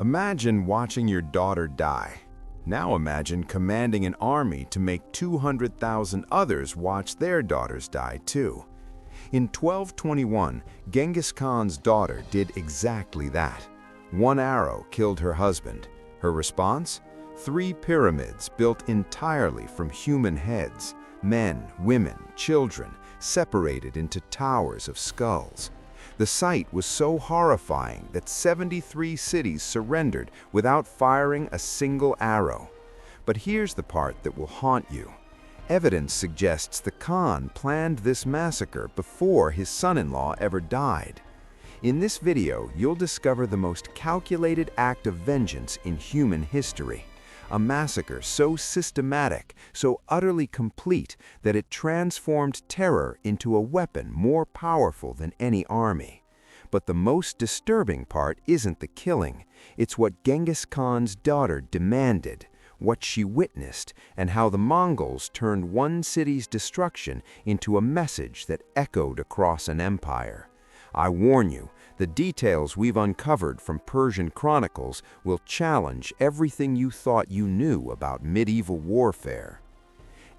Imagine watching your daughter die. Now imagine commanding an army to make 200,000 others watch their daughters die too. In 1221, Genghis Khan's daughter did exactly that. One arrow killed her husband. Her response? 3 pyramids built entirely from human heads, men, women, children, separated into towers of skulls. The sight was so horrifying that 73 cities surrendered without firing a single arrow. But here's the part that will haunt you. Evidence suggests the Khan planned this massacre before his son-in-law ever died. In this video, you'll discover the most calculated act of vengeance in human history. A massacre so systematic, so utterly complete, that it transformed terror into a weapon more powerful than any army. But the most disturbing part isn't the killing. It's what Genghis Khan's daughter demanded, what she witnessed, and how the Mongols turned one city's destruction into a message that echoed across an empire. I warn you, the details we've uncovered from Persian chronicles will challenge everything you thought you knew about medieval warfare.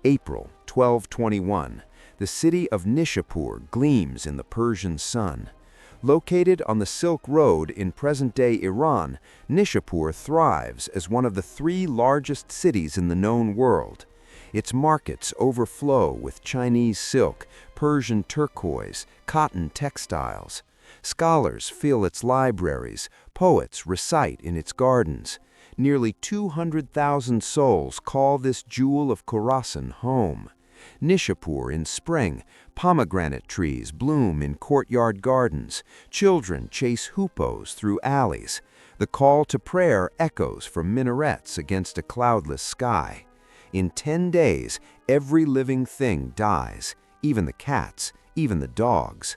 April 1221. The city of Nishapur gleams in the Persian sun. Located on the Silk Road in present-day Iran, Nishapur thrives as one of the 3 largest cities in the known world. Its markets overflow with Chinese silk, Persian turquoise, cotton textiles. Scholars fill its libraries, poets recite in its gardens. Nearly 200,000 souls call this jewel of Khorasan home. Nishapur in spring, pomegranate trees bloom in courtyard gardens. Children chase hoopoes through alleys. The call to prayer echoes from minarets against a cloudless sky. In 10 days, every living thing dies, even the cats, even the dogs.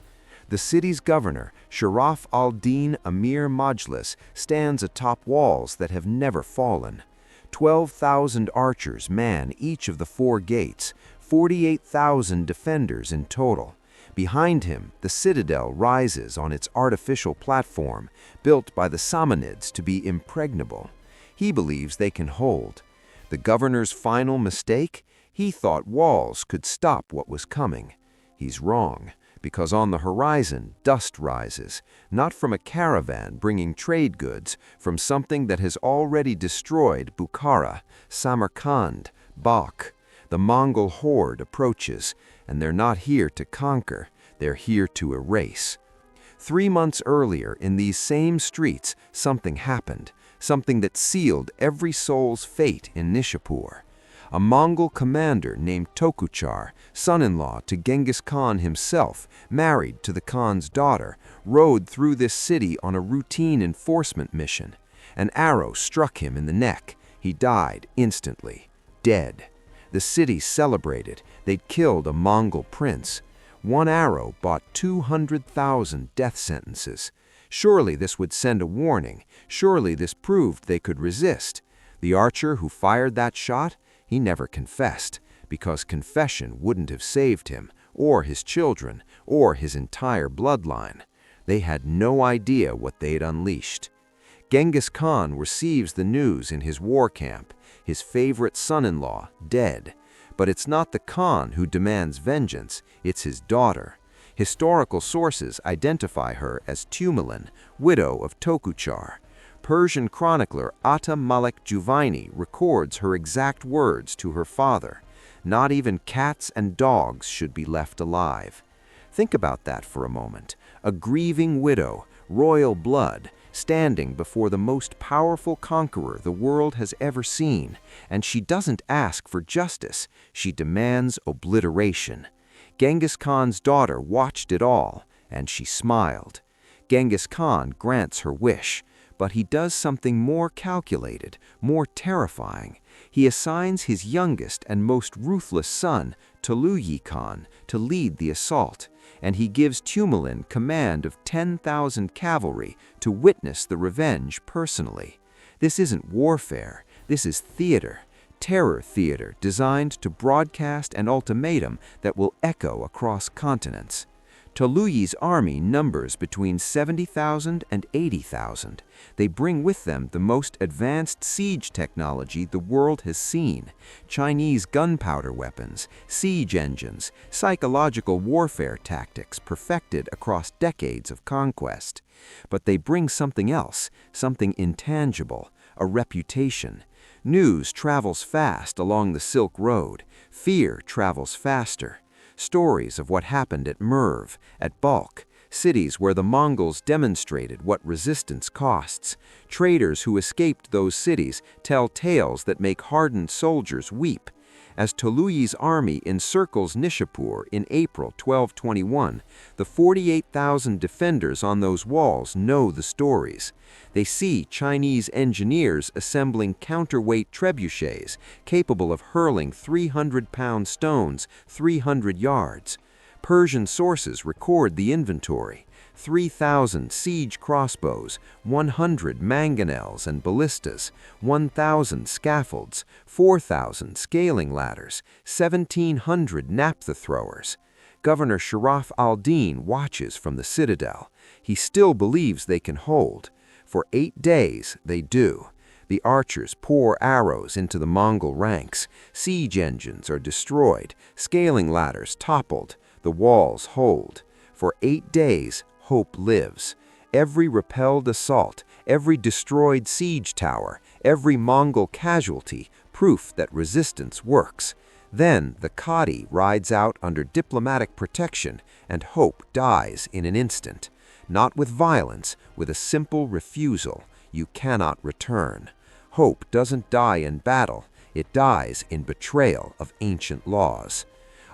The city's governor, Sharaf al-Din Amir Majlis, stands atop walls that have never fallen. 12,000 archers man each of the 4 gates, 48,000 defenders in total. Behind him, the citadel rises on its artificial platform, built by the Samanids to be impregnable. He believes they can hold. The governor's final mistake? He thought walls could stop what was coming. He's wrong, because on the horizon, dust rises, not from a caravan bringing trade goods, from something that has already destroyed Bukhara, Samarkand, Balkh. The Mongol horde approaches, and they're not here to conquer, they're here to erase. 3 months earlier, in these same streets, something happened, something that sealed every soul's fate in Nishapur. A Mongol commander named Tokuchar, son-in-law to Genghis Khan himself, married to the Khan's daughter, rode through this city on a routine enforcement mission. An arrow struck him in the neck. He died instantly, dead. The city celebrated. They'd killed a Mongol prince. One arrow bought 200,000 death sentences. Surely this would send a warning. Surely this proved they could resist. The archer who fired that shot, he never confessed, because confession wouldn't have saved him, or his children, or his entire bloodline. They had no idea what they'd unleashed. Genghis Khan receives the news in his war camp, his favorite son-in-law dead. But it's not the Khan who demands vengeance, it's his daughter. Historical sources identify her as Tumalin, widow of Tokuchar. Persian chronicler Atta Malik Juvayni records her exact words to her father. Not even cats and dogs should be left alive. Think about that for a moment. A grieving widow, royal blood, standing before the most powerful conqueror the world has ever seen, and she doesn't ask for justice, she demands obliteration. Genghis Khan's daughter watched it all, and she smiled. Genghis Khan grants her wish, but he does something more calculated, more terrifying. He assigns his youngest and most ruthless son, Toluyi Khan, to lead the assault, and he gives Tumalin command of 10,000 cavalry to witness the revenge personally. This isn't warfare, this is theater, terror theater designed to broadcast an ultimatum that will echo across continents. Toluyi's army numbers between 70,000 and 80,000. They bring with them the most advanced siege technology the world has seen: Chinese gunpowder weapons, siege engines, psychological warfare tactics perfected across decades of conquest. But they bring something else, something intangible, a reputation. News travels fast along the Silk Road. Fear travels faster. Stories of what happened at Merv, at Balkh, cities where the Mongols demonstrated what resistance costs. Traders who escaped those cities tell tales that make hardened soldiers weep. As Toluyi's army encircles Nishapur in April 1221, the 48,000 defenders on those walls know the stories. They see Chinese engineers assembling counterweight trebuchets capable of hurling 300-pound stones 300 yards. Persian sources record the inventory: 3,000 siege crossbows, 100 mangonels and ballistas, 1,000 scaffolds, 4,000 scaling ladders, 1,700 naphtha throwers. Governor Sharaf al-Din watches from the citadel. He still believes they can hold. For 8 days they do. The archers pour arrows into the Mongol ranks. Siege engines are destroyed, scaling ladders toppled. The walls hold. For 8 days, hope lives. Every repelled assault, every destroyed siege tower, every Mongol casualty, proof that resistance works. Then the Qadi rides out under diplomatic protection, and hope dies in an instant. Not with violence, with a simple refusal: you cannot return. Hope doesn't die in battle, it dies in betrayal of ancient laws.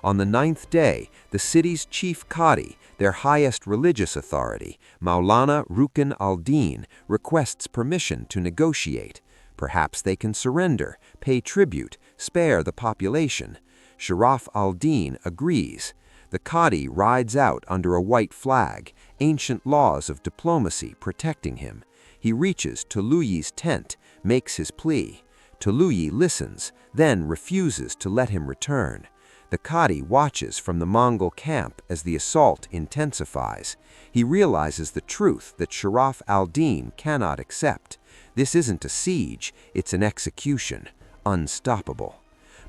On the 9th day, the city's chief Qadi, their highest religious authority, Maulana Rukn al-Din, requests permission to negotiate. Perhaps they can surrender, pay tribute, spare the population. Sharaf al-Din agrees. The Qadi rides out under a white flag, ancient laws of diplomacy protecting him. He reaches Toluyi's tent, makes his plea. Toluyi listens, then refuses to let him return. The Qadi watches from the Mongol camp as the assault intensifies. He realizes the truth that Sharaf al-Din cannot accept. This isn't a siege, it's an execution, unstoppable.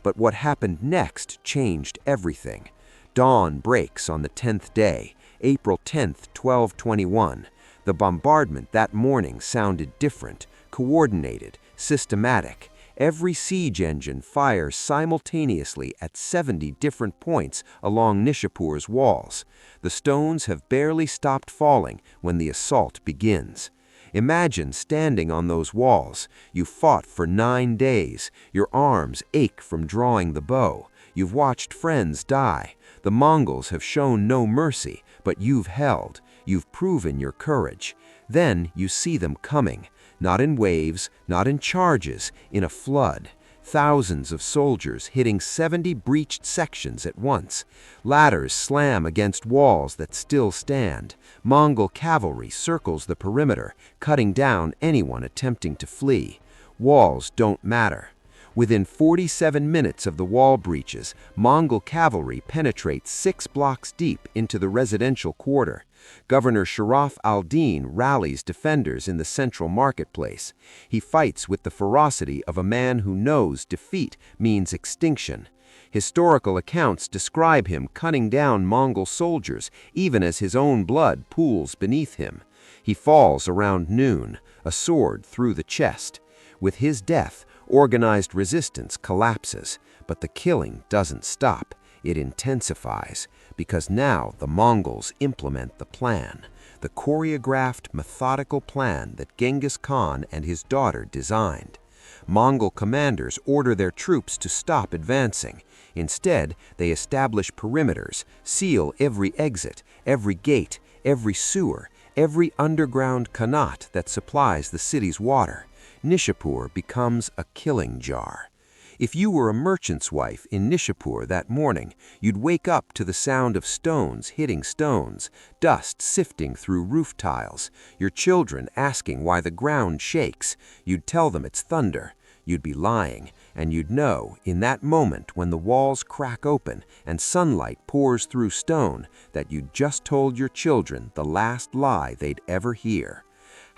But what happened next changed everything. Dawn breaks on the 10th day, April 10th, 1221. The bombardment that morning sounded different, coordinated, systematic. Every siege engine fires simultaneously at 70 different points along Nishapur's walls. The stones have barely stopped falling when the assault begins. Imagine standing on those walls. You fought for 9 days. Your arms ache from drawing the bow. You've watched friends die. The Mongols have shown no mercy, but you've held. You've proven your courage. Then you see them coming. Not in waves, not in charges, in a flood. Thousands of soldiers hitting 70 breached sections at once. Ladders slam against walls that still stand. Mongol cavalry circles the perimeter, cutting down anyone attempting to flee. Walls don't matter. Within 47 minutes of the wall breaches, Mongol cavalry penetrates 6 blocks deep into the residential quarter. Governor Sharaf al-Din rallies defenders in the central marketplace. He fights with the ferocity of a man who knows defeat means extinction. Historical accounts describe him cutting down Mongol soldiers even as his own blood pools beneath him. He falls around noon, a sword through the chest. With his death, organized resistance collapses, but the killing doesn't stop. It intensifies, because now the Mongols implement the plan, the choreographed, methodical plan that Genghis Khan and his daughter designed. Mongol commanders order their troops to stop advancing. Instead, they establish perimeters, seal every exit, every gate, every sewer, every underground qanat that supplies the city's water. Nishapur becomes a killing jar. If you were a merchant's wife in Nishapur that morning, you'd wake up to the sound of stones hitting stones, dust sifting through roof tiles, your children asking why the ground shakes. You'd tell them it's thunder. You'd be lying, and you'd know in that moment when the walls crack open and sunlight pours through stone that you'd just told your children the last lie they'd ever hear.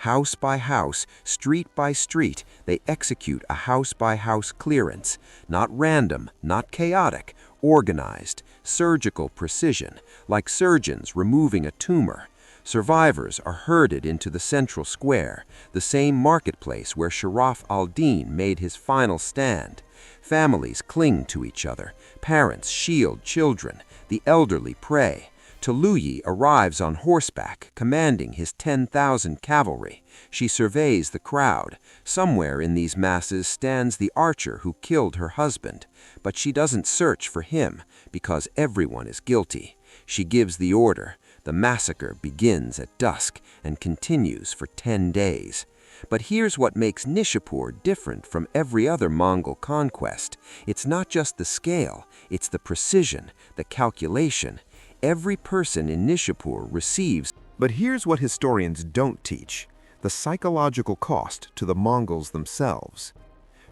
House by house, street by street, they execute a house-by-house clearance. Not random, not chaotic, organized, surgical precision, like surgeons removing a tumor. Survivors are herded into the central square, the same marketplace where Sharaf al-Din made his final stand. Families cling to each other, parents shield children, the elderly pray. Toluyi arrives on horseback, commanding his 10,000 cavalry. She surveys the crowd. Somewhere in these masses stands the archer who killed her husband, but she doesn't search for him because everyone is guilty. She gives the order. The massacre begins at dusk and continues for 10 days. But here's what makes Nishapur different from every other Mongol conquest. It's not just the scale, it's the precision, the calculation. Every person in Nishapur receives. But here's what historians don't teach: the psychological cost to the Mongols themselves.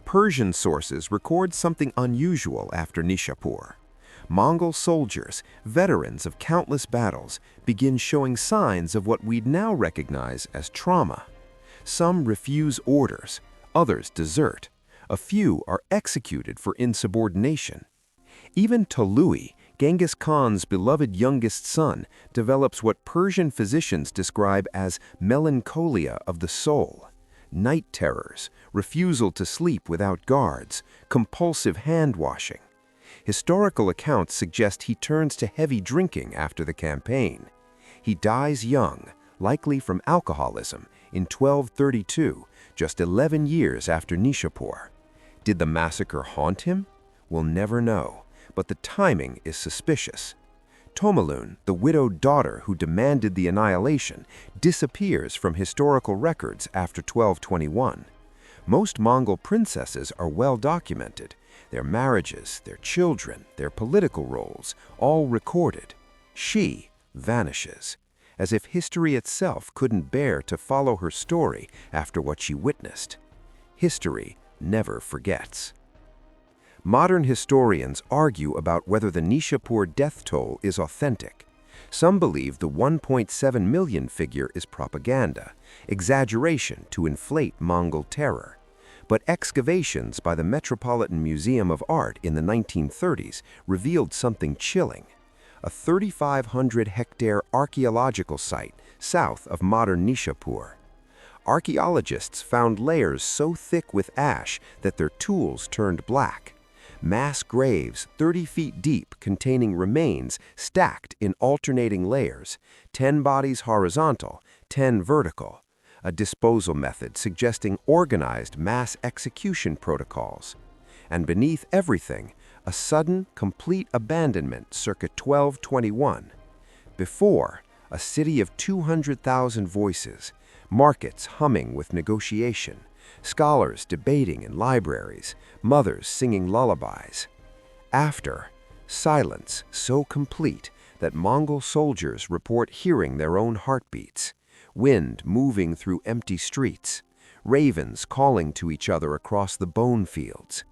Persian sources record something unusual after Nishapur. Mongol soldiers, veterans of countless battles, begin showing signs of what we'd now recognize as trauma. Some refuse orders, others desert. A few are executed for insubordination. Even Toluyi, Genghis Khan's beloved youngest son, develops what Persian physicians describe as melancholia of the soul. Night terrors, refusal to sleep without guards, compulsive hand-washing. Historical accounts suggest he turns to heavy drinking after the campaign. He dies young, likely from alcoholism, in 1232, just 11 years after Nishapur. Did the massacre haunt him? We'll never know, but the timing is suspicious. Tomalun, the widowed daughter who demanded the annihilation, disappears from historical records after 1221. Most Mongol princesses are well documented. Their marriages, their children, their political roles, all recorded. She vanishes, as if history itself couldn't bear to follow her story after what she witnessed. History never forgets. Modern historians argue about whether the Nishapur death toll is authentic. Some believe the 1.7 million figure is propaganda, exaggeration to inflate Mongol terror. But excavations by the Metropolitan Museum of Art in the 1930s revealed something chilling. A 3,500-hectare archaeological site south of modern Nishapur. Archaeologists found layers so thick with ash that their tools turned black. Mass graves 30 feet deep containing remains stacked in alternating layers, 10 bodies horizontal, 10 vertical. A disposal method suggesting organized mass execution protocols. And beneath everything, a sudden, complete abandonment circa 1221. Before, a city of 200,000 voices, markets humming with negotiation, scholars debating in libraries, mothers singing lullabies. After, silence so complete that Mongol soldiers report hearing their own heartbeats, wind moving through empty streets, ravens calling to each other across the bone fields.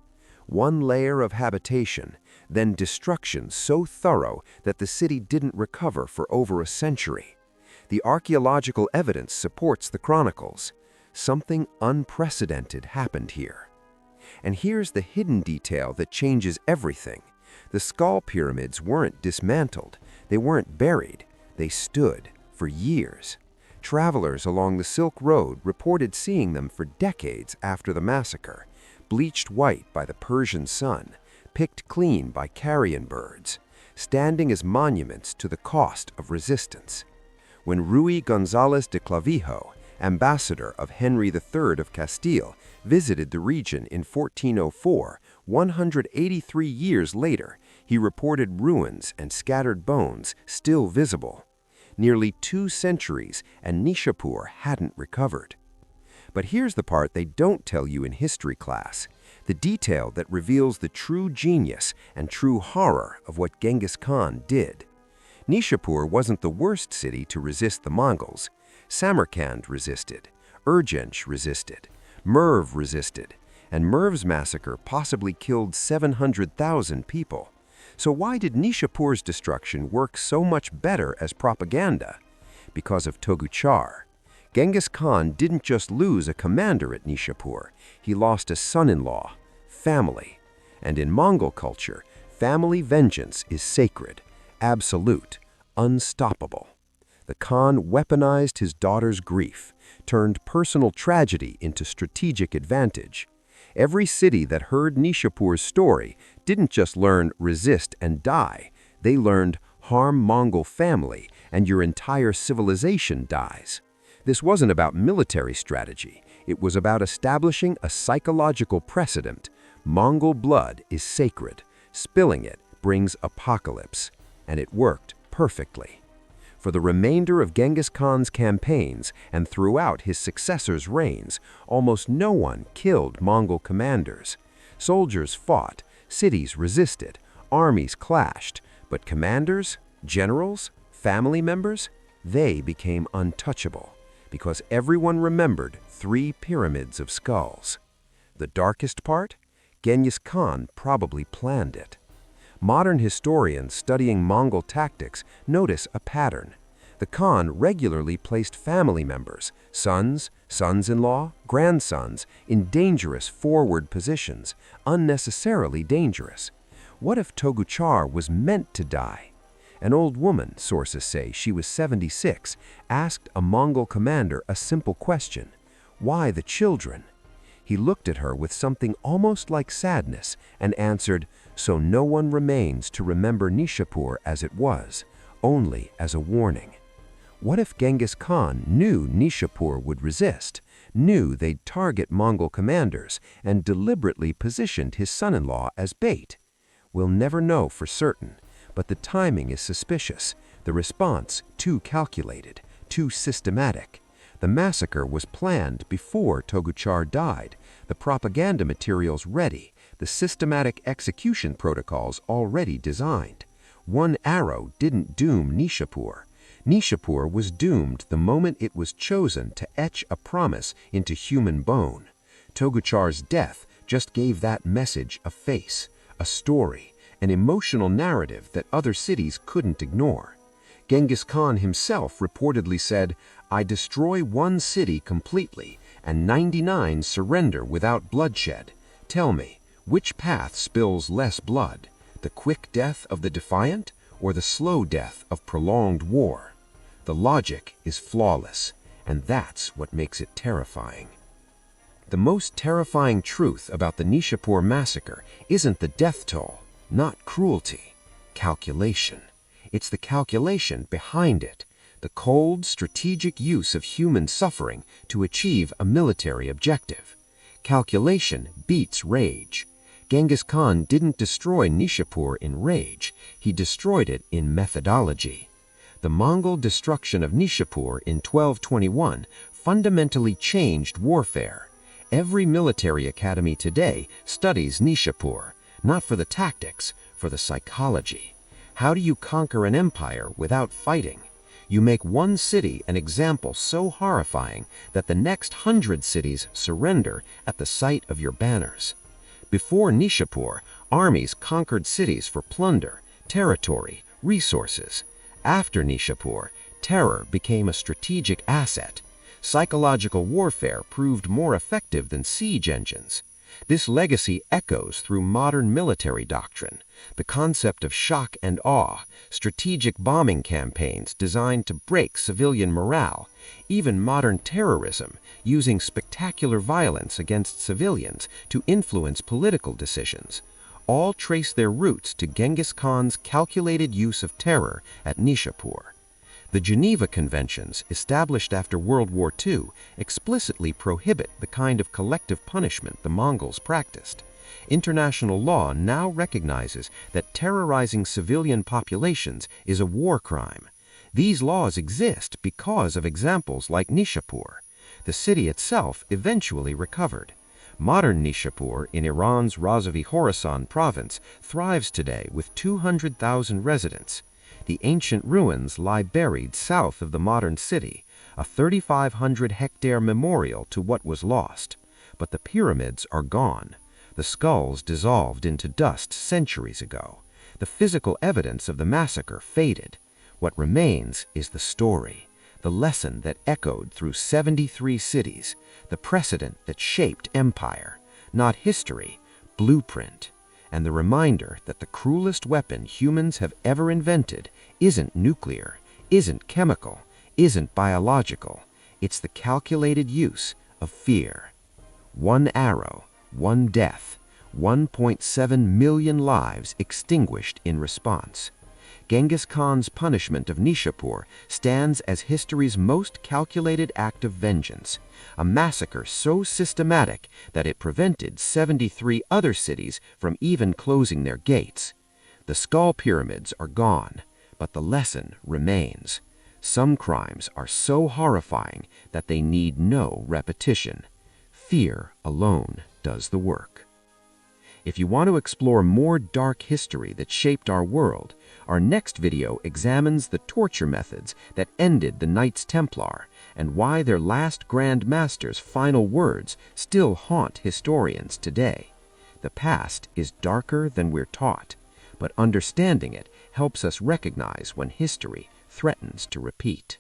One layer of habitation, then destruction so thorough that the city didn't recover for over a century. The archaeological evidence supports the chronicles. Something unprecedented happened here. And here's the hidden detail that changes everything. The skull pyramids weren't dismantled. They weren't buried. They stood for years. Travelers along the Silk Road reported seeing them for decades after the massacre, bleached white by the Persian sun, picked clean by carrion birds, standing as monuments to the cost of resistance. When Rui González de Clavijo, ambassador of Henry III of Castile, visited the region in 1404, 183 years later, he reported ruins and scattered bones still visible. Nearly 2 centuries, and Nishapur hadn't recovered. But here's the part they don't tell you in history class, the detail that reveals the true genius and true horror of what Genghis Khan did. Nishapur wasn't the worst city to resist the Mongols. Samarkand resisted, Urgench resisted, Merv resisted, and Merv's massacre possibly killed 700,000 people. So why did Nishapur's destruction work so much better as propaganda? Because of Toguchar. Genghis Khan didn't just lose a commander at Nishapur, he lost a son-in-law, family. And in Mongol culture, family vengeance is sacred, absolute, unstoppable. The Khan weaponized his daughter's grief, turned personal tragedy into strategic advantage. Every city that heard Nishapur's story didn't just learn resist and die, they learned harm Mongol family and your entire civilization dies. This wasn't about military strategy, it was about establishing a psychological precedent. Mongol blood is sacred, spilling it brings apocalypse, and it worked perfectly. For the remainder of Genghis Khan's campaigns and throughout his successors' reigns, almost no one killed Mongol commanders. Soldiers fought, cities resisted, armies clashed, but commanders, generals, family members, they became untouchable, because everyone remembered 3 pyramids of skulls. The darkest part? Genghis Khan probably planned it. Modern historians studying Mongol tactics notice a pattern. The Khan regularly placed family members, sons, sons-in-law, grandsons, in dangerous forward positions, unnecessarily dangerous. What if Toguchar was meant to die? An old woman, sources say she was 76, asked a Mongol commander a simple question: why the children? He looked at her with something almost like sadness and answered, so no one remains to remember Nishapur as it was, only as a warning. What if Genghis Khan knew Nishapur would resist, knew they'd target Mongol commanders, and deliberately positioned his son-in-law as bait? We'll never know for certain, but the timing is suspicious, the response too calculated, too systematic. The massacre was planned before Toguchar died, the propaganda materials ready, the systematic execution protocols already designed. One arrow didn't doom Nishapur. Nishapur was doomed the moment it was chosen to etch a promise into human bone. Toguchar's death just gave that message a face, a story, an emotional narrative that other cities couldn't ignore. Genghis Khan himself reportedly said, "I destroy one city completely, and 99 surrender without bloodshed. Tell me, which path spills less blood, the quick death of the defiant or the slow death of prolonged war?" The logic is flawless, and that's what makes it terrifying. The most terrifying truth about the Nishapur massacre isn't the death toll, not cruelty, calculation. It's the calculation behind it, the cold, strategic use of human suffering to achieve a military objective. Calculation beats rage. Genghis Khan didn't destroy Nishapur in rage, he destroyed it in methodology. The Mongol destruction of Nishapur in 1221 fundamentally changed warfare. Every military academy today studies Nishapur, not for the tactics, for the psychology. How do you conquer an empire without fighting? You make one city an example so horrifying that the next 100 cities surrender at the sight of your banners. Before Nishapur, armies conquered cities for plunder, territory, resources. After Nishapur, terror became a strategic asset. Psychological warfare proved more effective than siege engines. This legacy echoes through modern military doctrine, the concept of shock and awe, strategic bombing campaigns designed to break civilian morale, even modern terrorism, using spectacular violence against civilians to influence political decisions. All trace their roots to Genghis Khan's calculated use of terror at Nishapur. The Geneva Conventions, established after World War II, explicitly prohibit the kind of collective punishment the Mongols practiced. International law now recognizes that terrorizing civilian populations is a war crime. These laws exist because of examples like Nishapur. The city itself eventually recovered. Modern Nishapur in Iran's Razavi-Khorasan province thrives today with 200,000 residents. The ancient ruins lie buried south of the modern city, a 3,500-hectare memorial to what was lost. but the pyramids are gone. The skulls dissolved into dust centuries ago. The physical evidence of the massacre faded. What remains is the story, the lesson that echoed through 73 cities, the precedent that shaped empire, not history, blueprint, and the reminder that the cruelest weapon humans have ever invented isn't nuclear, isn't chemical, isn't biological. It's the calculated use of fear. One arrow, one death, 1.7 million lives extinguished in response. Genghis Khan's punishment of Nishapur stands as history's most calculated act of vengeance, a massacre so systematic that it prevented 73 other cities from even closing their gates. The skull pyramids are gone, but the lesson remains. Some crimes are so horrifying that they need no repetition. Fear alone does the work. If you want to explore more dark history that shaped our world, our next video examines the torture methods that ended the Knights Templar and why their last Grand Master's final words still haunt historians today. The past is darker than we're taught, but understanding it helps us recognize when history threatens to repeat.